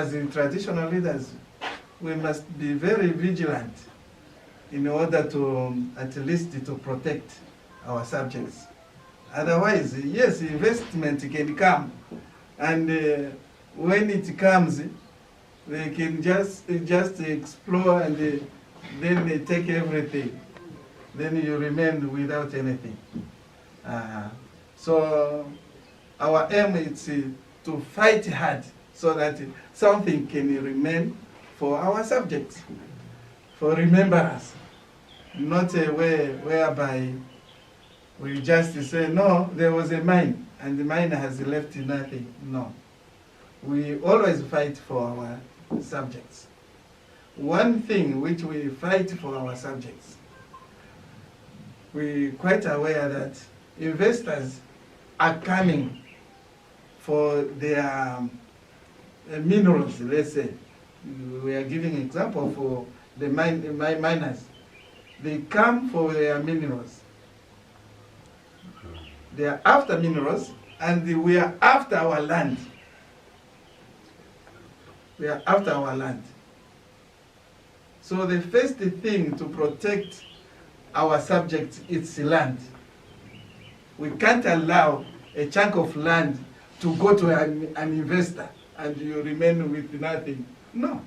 as in traditional leaders, we must be very vigilant in order to, at least to protect our subjects. Otherwise, yes, investment can come, and when it comes, they can just explore, and then they take everything. Then you remain without anything. So our aim is to fight hard so that something can remain for our subjects, for remembrance, not a way whereby we just say, no, there was a mine, and the mine has left nothing. No. We always fight for our subjects. One thing which we fight for our subjects, we're quite aware that investors are coming for their minerals, let's say. We are giving an example for the miners. They come for their minerals. They are after minerals, and we are after our land. We are after our land. So the first thing to protect our subjects is land. We can't allow a chunk of land to go to an investor and you remain with nothing. No.